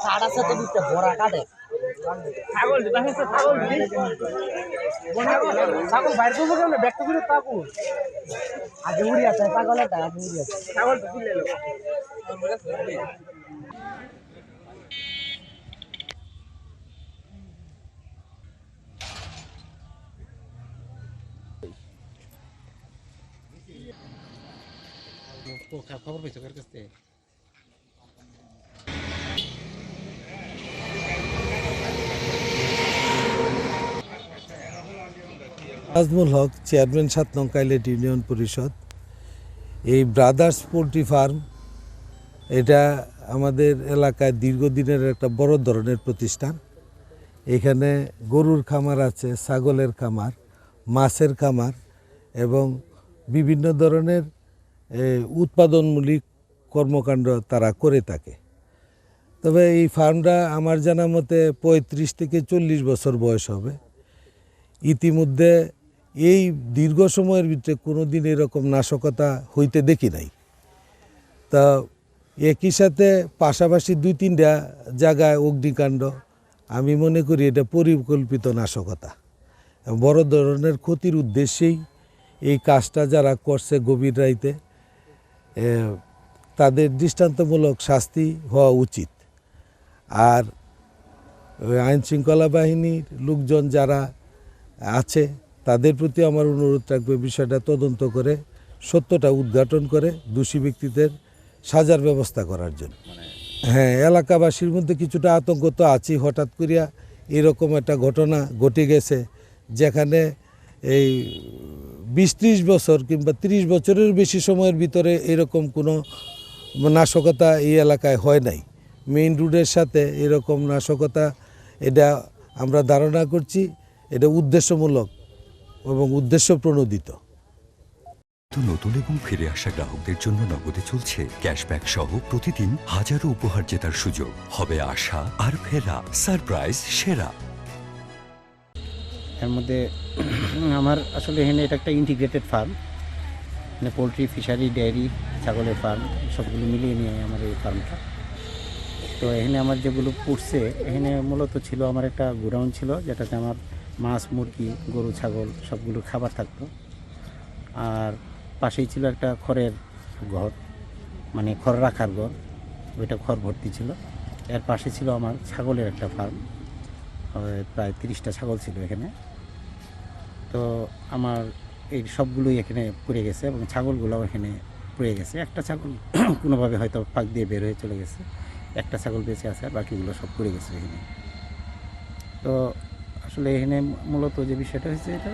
ছাড় আছে তো দিতে বড়া কাটে ছাগল ছাগল বাইরে তো কেন ব্যক্ত করে তাকু আগে উড়ি আছে ছাগলটা আগে উড়ি আছে ছাগল তো তুলে লো খবর পেয়েছো কার কাছে নাজমুল হক, চেয়ারম্যান ৭ নং কাইলেট ইউনিয়ন পরিষদ। এই ব্রাদার্স পোলট্রি ফার্ম এটা আমাদের এলাকায় দীর্ঘদিনের একটা বড় ধরনের প্রতিষ্ঠান। এখানে গরুর খামার আছে, ছাগলের খামার, মাছের খামার এবং বিভিন্ন ধরনের উৎপাদনমূলক কর্মকাণ্ড তারা করে থাকে। তবে এই ফার্মটা আমার জানা মতে ৩৫ থেকে ৪০ বছর বয়স হবে। ইতিমধ্যে এই দীর্ঘ সময়ের ভিতরে কোনো দিন এরকম নাশকতা হইতে দেখি নাই। তা একই সাথে পাশাপাশি ২-৩টা জায়গায় অগ্নিকাণ্ড, আমি মনে করি এটা পরিকল্পিত নাশকতা। বড় ধরনের ক্ষতির উদ্দেশ্যেই এই কাজটা যারা করছে গভীর রাইতে, তাদের দৃষ্টান্তমূলক শাস্তি হওয়া উচিত। আর আইনশৃঙ্খলা বাহিনীর লোকজন যারা আছে তাদের প্রতি আমার অনুরোধ থাকবে বিষয়টা তদন্ত করে সত্যটা উদ্ঘাটন করে দোষী ব্যক্তিদের সাজার ব্যবস্থা করার জন্য। হ্যাঁ, এলাকাবাসীর মধ্যে কিছুটা আতঙ্ক তো আছেই। হঠাৎ করিয়া এরকম একটা ঘটনা ঘটে গেছে যেখানে এই ২০-৩০ বছর কিংবা ৩০ বছরের বেশি সময়ের ভিতরে এরকম কোনো নাশকতা এই এলাকায় হয় নাই। মেইন রোডের সাথে এরকম নাশকতা, এটা আমরা ধারণা করছি এটা উদ্দেশ্যমূলক এবং উদ্দেশ্য প্রণোদিত। নতুন এবং ফিরে আসা গ্রাহকদের জন্য নগদে চলছে ক্যাশব্যাক সহ প্রতিদিন হাজারো উপহার জেতার সুযোগ। হবে আশা আর ফেরা সারপ্রাইজ সেরা। এর মধ্যে আমার আসলে এখানে এটা একটা ইন্টিগ্রেটেড ফার্ম, মানে পোলট্রি, ফিশারি, ডেয়ারি, ছাগলের ফার্ম সবগুলো মিলিয়ে নিয়ে আমার এই ফার্মটা। তো এখানে আমার যেগুলো পড়ছে, এখানে মূলত ছিল আমার একটা গোডাউন ছিল যেটাতে আমার মাছ, মুরগি, গরু, ছাগল সবগুলো খাবার থাকতো। আর পাশেই ছিল একটা খড়ের ঘর, মানে খড় রাখার ঘর, ওইটা খড় ভর্তি ছিল। এর পাশে ছিল আমার ছাগলের একটা ফার্ম, প্রায় 30টা ছাগল ছিল এখানে। তো আমার এই সবগুলোই এখানে পড়ে গেছে এবং ছাগলগুলোও এখানে পড়ে গেছে। একটা ছাগল কোনোভাবে হয়তো ফাঁক দিয়ে বের হয়ে চলে গেছে, একটা ছাগল বেঁচে আছে, আর বাকিগুলো সব পড়ে গেছে এখানে। তো আসলে এখানে মূলত যে বিষয়টা হয়েছে, এটা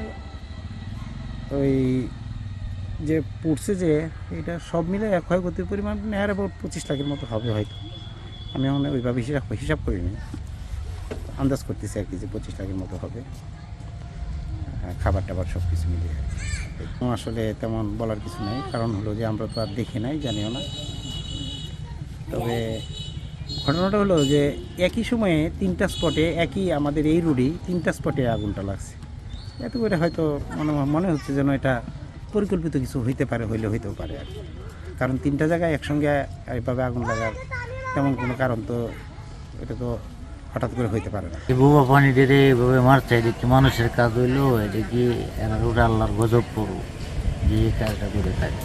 ওই যে পড়ছে যে এটা সব মিলে ক্ষয়ক্ষতির পরিমাণ নেয়ার অ্যাবাউট 25 লাখের মতো হবে হয়তো। আমি এখন ওইভাবে হিসাব করিনি, আন্দাজ করতেছি আর কি যে 25 লাখের মতো হবে, খাবার টাবার সব কিছু মিলিয়ে। আসলে তেমন বলার কিছু নেই, কারণ হলো যে আমরা তো আর দেখি নাই, জানিও না। তবে ঘটনাটা হলো যে একই সময়ে 3টা স্পটে, একই আমাদের এই রোডেই 3টা স্পটে আগুনটা লাগছে। এত করে হয়তো মনে হচ্ছে যেন এটা পরিকল্পিত কিছু হইতে পারে, হইতেও পারে আর কি। কারণ 3টা জায়গায় একসঙ্গে এইভাবে আগুন লাগার তেমন কোনো কারণ তো, এটা তো হঠাৎ করে হইতে পারে না। বোবা পানি দিয়ে এইভাবে মারছে, এটা কি মানুষের কাজ হইলো? এটা কি এরা আল্লাহর গজব পড়ব যে কাজটা করে থাকে?